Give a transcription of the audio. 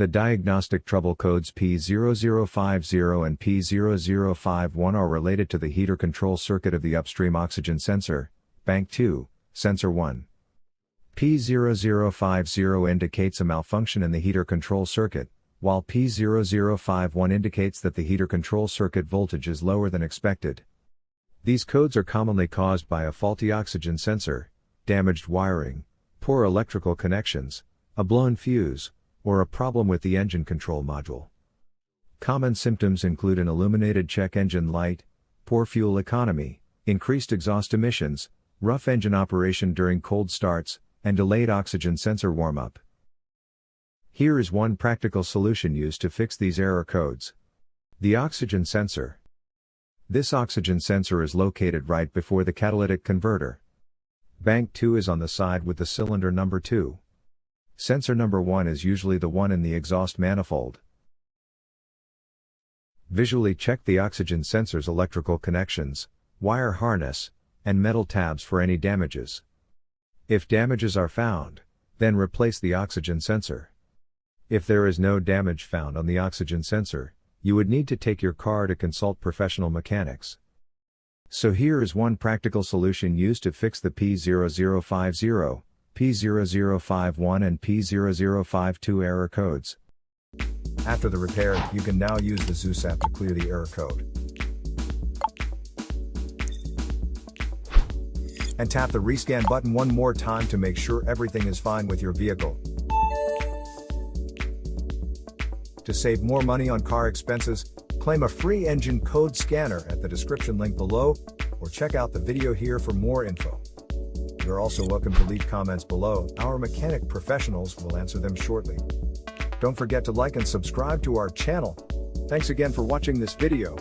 The diagnostic trouble codes P0050 and P0051 are related to the heater control circuit of the upstream oxygen sensor, Bank 2, Sensor 1. P0050 indicates a malfunction in the heater control circuit, while P0051 indicates that the heater control circuit voltage is lower than expected. These codes are commonly caused by a faulty oxygen sensor, damaged wiring, poor electrical connections, a blown fuse, or a problem with the engine control module. Common symptoms include an illuminated check engine light, poor fuel economy, increased exhaust emissions, rough engine operation during cold starts, and delayed oxygen sensor warm-up. Here is one practical solution used to fix these error codes. The oxygen sensor. This oxygen sensor is located right before the catalytic converter. Bank 2 is on the side with the cylinder number 2. Sensor number 1 is usually the one in the exhaust manifold. Visually check the oxygen sensor's electrical connections, wire harness, and metal tabs for any damages. If damages are found, then replace the oxygen sensor. If there is no damage found on the oxygen sensor, you would need to take your car to consult professional mechanics. So here is one practical solution used to fix the P0050, P0051 and P0052 error codes. After the repair, you can now use the ZOOS app to clear the error code. And tap the rescan button one more time to make sure everything is fine with your vehicle. To save more money on car expenses, claim a free engine code scanner at the description link below, or check out the video here for more info. You're also welcome to leave comments below. Our mechanic professionals will answer them shortly. Don't forget to like and subscribe to our channel. Thanks again for watching this video.